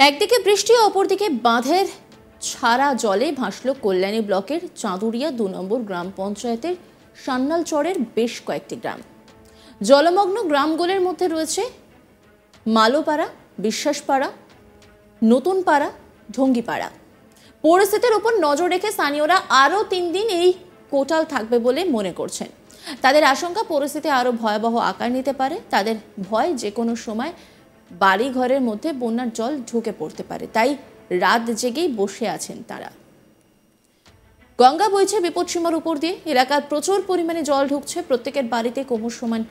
একদিকে বৃষ্টি, অপরদিকে বাঁধের ছাড়া জলে ভাসল কল্যাণী ব্লকের চাঁদুরিয়া ২ নম্বর গ্রাম পঞ্চায়েতের সান্নালচরের বেশ কয়েকটি গ্রাম। জলমগ্ন গ্রামগুলোর মধ্যে রয়েছে মালোপাড়া, বিশ্বাসপাড়া, নতুনপাড়া, ঢঙ্গিপাড়া। পরিস্থিতির উপর নজর রেখে স্থানীয়রা আরও ৩ দিন এই কোটাল থাকবে বলে মনে করছেন। তাদের আশঙ্কা পরিস্থিতি আরও ভয়াবহ আকার নিতে পারে। তাদের ভয় যে কোনো সময় বাড়ি ঘরের মধ্যে বন্যার জল ঢুকে পড়তে পারে, তাই রাত জেগেই বসে আছেন তারা। গঙ্গা বইছে বিপদসীমার উপর দিয়ে, এলাকার প্রচুর পরিমাণে জল ঢুকছে, প্রত্যেকের বাড়িতে কোমর সমান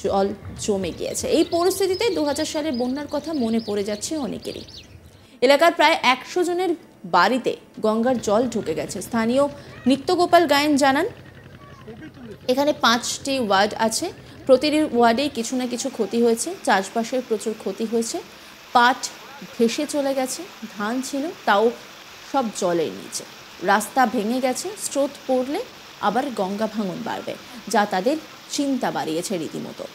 জল জমে গিয়েছে। এই পরিস্থিতিতে ২০০০ সালের বন্যার কথা মনে পড়ে যাচ্ছে অনেকেরই। এলাকার প্রায় ১০০ জনের বাড়িতে গঙ্গার জল ঢুকে গেছে। স্থানীয় নিত্যগোপাল গায়েন জানান, এখানে ৫টি ওয়ার্ড আছে, প্রতিটি ওয়ার্ডেই কিছু না কিছু ক্ষতি হয়েছে। চাষবাসের প্রচুর ক্ষতি হয়েছে, পাট ভেসে চলে গেছে, ধান ছিল তাও সব জলের নিচে। রাস্তা ভেঙে গেছে, স্রোত পড়লে আবার গঙ্গা ভাঙন বাড়বে, যা তাদের চিন্তা বাড়িয়েছে রীতিমতো।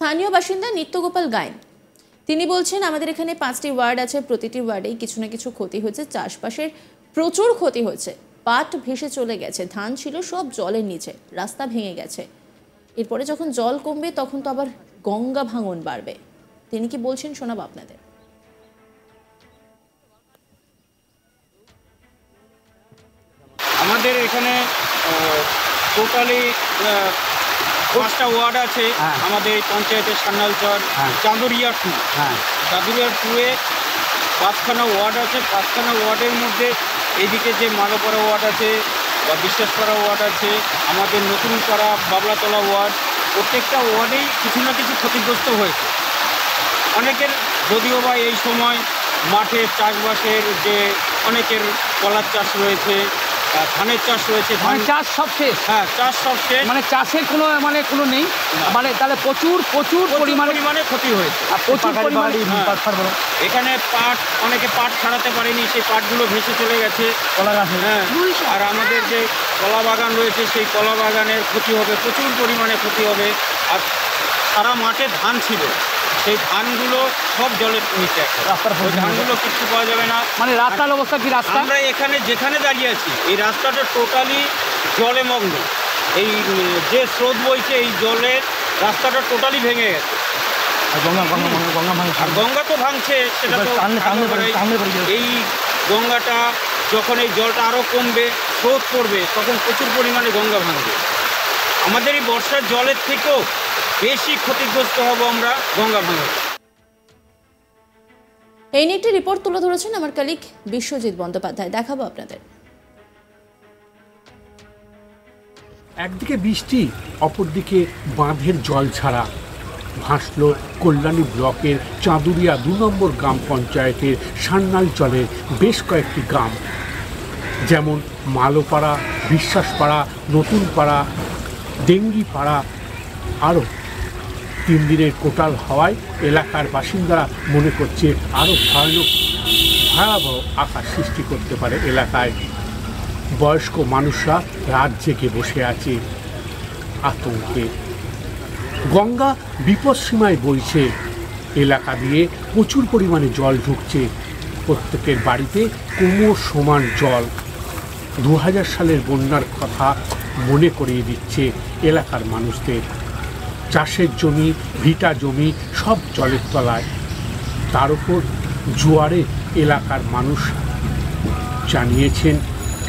স্থানীয় বাসিন্দা নিত্যগোপাল গায়েন তিনি বলছেন, আমাদের এখানে ৫টি ওয়ার্ড আছে, প্রতিটি ওয়ার্ডেই কিছু না কিছু ক্ষতি হয়েছে। চাষবাসের প্রচুর ক্ষতি হয়েছে, পাট ভেসে চলে গেছে, ধান ছিল সব জলের নিচে, রাস্তা ভেঙে গেছে। এরপরে যখন জল কমবে তখন তো আবার গঙ্গা ভাঙন বাড়বে। তিনি কি বলছেন শোনাবো আপনাদের। আমাদের এখানে টোটালি ৫টা ওয়ার্ড আছে আমাদের এই পঞ্চায়েতের সান্নালচর, চাঁদুরিয়া 2। চাঁদুরিয়া 2-এ ৫খানা ওয়ার্ড আছে। ৫খানা ওয়ার্ডের মধ্যে এইদিকে যে মালোপাড়া ওয়ার্ড আছে বা বিশ্বাসপাড়া ওয়ার্ড আছে, আমাদের নতুনপাড়া, বাবলাতলা ওয়ার্ড, প্রত্যেকটা ওয়ার্ডেই কিছু না কিছু ক্ষতিগ্রস্ত হয়েছে। অনেকের যদিও বা এই সময় মাঠের চাষবাসের যে অনেকের কলার চাষ রয়েছে, ধানের চাষ রয়েছে, ধান চাষ সব শেষ। হ্যাঁ, চাষ সব শেষ, মানে চাষের কোনো নেই, মানে তাহলে প্রচুর পরিমাণে ক্ষতি হয়েছে। প্রচুর পরিমাণে এখানে পাট, অনেকে পাট ছাড়াতে পারেনি, সেই পাটগুলো ভেসে চলে গেছে কলা গাছে। হ্যাঁ, আর আমাদের যে কলা বাগান রয়েছে সেই কলা বাগানের ক্ষতি হবে, প্রচুর পরিমাণে ক্ষতি হবে। আর সারা মাঠে ধান ছিল, সেই ধানগুলো সব জলের নিচে, ওই ধানগুলো কিচ্ছু পাওয়া যাবে না। মানে রাস্তার অবস্থা কি? রাস্তা আমরা এখানে যেখানে দাঁড়িয়ে আছি এই রাস্তাটা টোটালি জলে মগ্ন। এই যে স্রোত বইছে এই জলের রাস্তাটা টোটালি ভেঙে গেছে। আর গঙ্গা তো ভাঙছে, সেটা তো এই গঙ্গাটা যখন এই জলটা আরও কমবে, স্রোত পড়বে, তখন প্রচুর পরিমাণে গঙ্গা ভাঙবে। আমাদের এই বর্ষার জলের থেকেও বেশি ক্ষতিগ্রস্ত হব আমরা গঙ্গা ভাঙে। এই নিয়ে একটি রিপোর্ট তুলে ধরেছেন আমার কলিগ বিশ্বজিৎ বন্দ্যোপাধ্যায়, দেখাবো আপনাদের। একদিকে বৃষ্টি, অপরদিকে বাঁধের জল ছাড়া ভাসল কল্যাণী ব্লকের চাঁদুরিয়া ২ নম্বর গ্রাম পঞ্চায়েতের সান্নালচরের বেশ কয়েকটি গ্রাম, যেমন মালোপাড়া, বিশ্বাসপাড়া, নতুনপাড়া, ডেঙ্গিপাড়া। আরও ৩ দিনের কোটাল হওয়ায় এলাকার বাসিন্দারা মনে করছে আরও ভয়াবহ আকার সৃষ্টি করতে পারে এলাকায়। বয়স্ক মানুষরা রাত জেগে বসে আছে আতঙ্কে। গঙ্গা বিপদসীমায় বইছে, এলাকা দিয়ে প্রচুর পরিমাণে জল ঢুকছে, প্রত্যেকের বাড়িতে কোমর সমান জল। ২০০০ সালের বন্যার কথা মনে করিয়ে দিচ্ছে এলাকার মানুষদের। চাষের জমি, ভিটা জমি সব জলের তলায়। তার উপর জোয়ারে এলাকার মানুষ জানিয়েছেন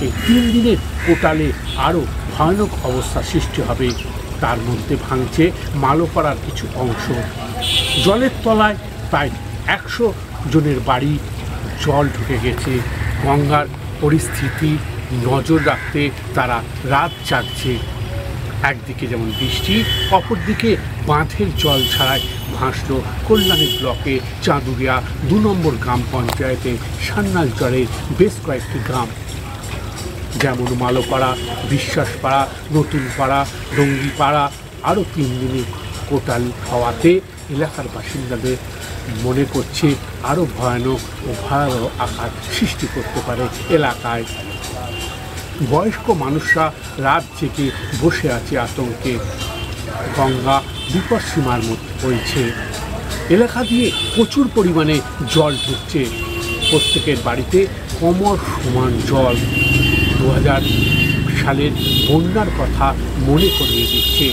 এই ৩ দিনের কোটালে আরও ভয়ানক অবস্থা সৃষ্টি হবে। তার মধ্যে ভাঙছে মালোপাড়ার কিছু অংশ। জলের তলায় প্রায় ১০০ জনের বাড়ি জল ঢুকে গেছে। গঙ্গার পরিস্থিতি নজর রাখতে তারা রাত জাগছে। একদিকে যেমন বৃষ্টি, অপরদিকে বাঁধের জল ছাড়ায় ভাসল কল্যাণী ব্লকে চাঁদুরিয়া ২ নম্বর গ্রাম পঞ্চায়েতে সান্নালচরের বেশ কয়েকটি গ্রাম। যেমন মালোপাড়া, বিশ্বাসপাড়া, নতুনপাড়া, রঙ্গিপাড়া আরও 3 দিনে কোটালি হওয়াতে এলাকার বাসিন্দাদের মনে করছে আরও ভয়ানক ও ভয়াবহ আকার সৃষ্টি করতে পারে এলাকায়। বয়স্ক মানুষরা রাত জেগে বসে আছে আতঙ্কে। গঙ্গা বিপদসীমার মধ্যে বইছে। এলাকা দিয়ে প্রচুর পরিমাণে জল ঢুকছে। প্রত্যেকের বাড়িতে কোমর সমান জল 2000 সালের বন্যার কথা মনে করিয়ে দিচ্ছে।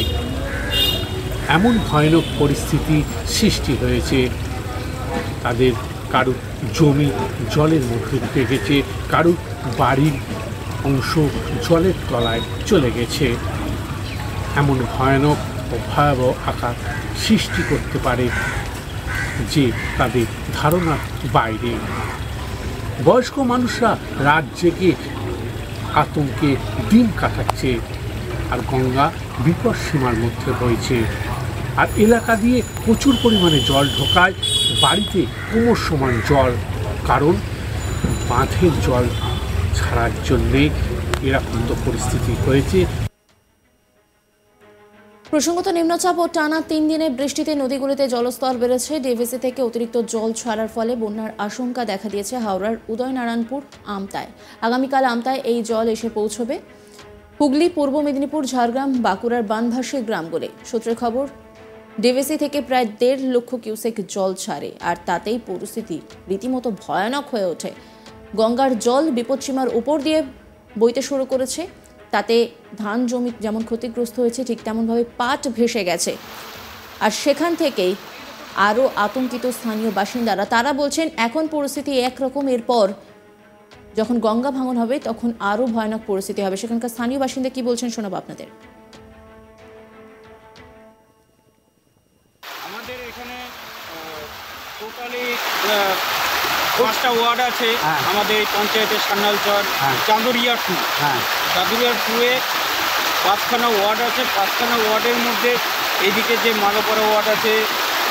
এমন ভয়ানক পরিস্থিতি সৃষ্টি হয়েছে। তাদের কারুর জমি জলের মধ্যে ঢুকে গেছে, কারুর বাড়ির অংশ জলের তলায় চলে গেছে। এমন ভয়ানক ও ভয়াবহ আকার সৃষ্টি করতে পারে যে তাদের ধারণার বাইরে। বয়স্ক মানুষরা রাত জেগে আতঙ্কে দিন কাটাচ্ছে। আর গঙ্গা বিপদসীমার মধ্যে বইছে। আর এলাকা দিয়ে প্রচুর পরিমাণে জল ঢোকায় বাড়িতে কোমর সমান জল, কারণ বাঁধের জল ছাড়ার জন্যে এরকম তো পরিস্থিতি হয়েছে। প্রসঙ্গত নিম্নচাপ ও টানা 3 দিনের বৃষ্টিতে নদীগুলিতে জলস্তর বেড়েছে। ডিভিসি থেকে অতিরিক্ত জল ছাড়ার ফলে বন্যার আশঙ্কা দেখা দিয়েছে হাওড়ার উদয়নারায়ণপুর আমতায়। আগামীকাল আমতায় এই জল এসে পৌঁছবে। হুগলি, পূর্ব মেদিনীপুর, ঝাড়গ্রাম, বাঁকুড়ার বানভাসী গ্রামগুলি। সূত্রের খবর, ডিভিসি থেকে প্রায় 1.5 লক্ষ কিউসেক জল ছাড়ে, আর তাতেই পরিস্থিতি রীতিমতো ভয়ানক হয়ে ওঠে। গঙ্গার জল বিপদসীমার উপর দিয়ে বইতে শুরু করেছে। তাতে ধান জমি যেমন ক্ষতিগ্রস্ত হয়েছে, ঠিক তেমনভাবে পাট ভেসে গেছে। আর সেখান থেকেই আরও আতঙ্কিত স্থানীয় বাসিন্দারা। তারা বলছেন এখন পরিস্থিতি একরকম, এরপর যখন গঙ্গা ভাঙন হবে তখন আরও ভয়ানক পরিস্থিতি হবে। সেখানকার স্থানীয় বাসিন্দা কি বলছেন শোনাবো আপনাদের। আমাদের এখানে টোটালি 5টা ওয়ার্ড আছে। আমাদের এই পঞ্চায়েতের সান্নালচর, চাঁদুরিয়া 2। চাঁদুরিয়া 2-এ 5খানা ওয়ার্ড আছে। 5খানা ওয়ার্ডের মধ্যে এইদিকে যে মালোপাড়া ওয়ার্ড আছে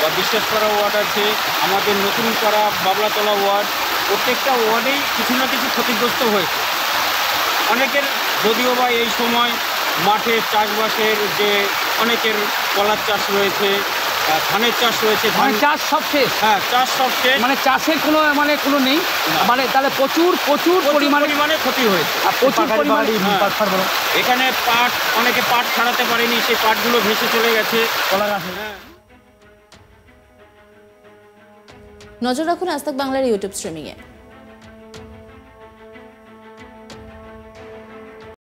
বা বিশ্বাসপাড়া ওয়ার্ড আছে, আমাদের নতুনপাড়া, বাবলাতলা ওয়ার্ড, প্রত্যেকটা ওয়ার্ডেই কিছু না কিছু ক্ষতিগ্রস্ত হয়েছে। অনেকের যদিও বা এই সময় মাঠে চাষবাসের যে অনেকের কলার চাষ রয়েছে, ধানের চাষ রয়েছে, চাষ সব শেষ। হ্যাঁ, চাষ সব শেষ, চাষের কোনো নেই। প্রচুর পরিমাণে ক্ষতি হয়েছে। প্রচুর পরিমাণে এখানে পাট, অনেকে পাট ছাড়াতে পারেনি, সেই পাটগুলো ভেসে চলে গেছে। নজর রাখুন আজ তাক বাংলার ইউটিউব স্ট্রিমিংয়ে।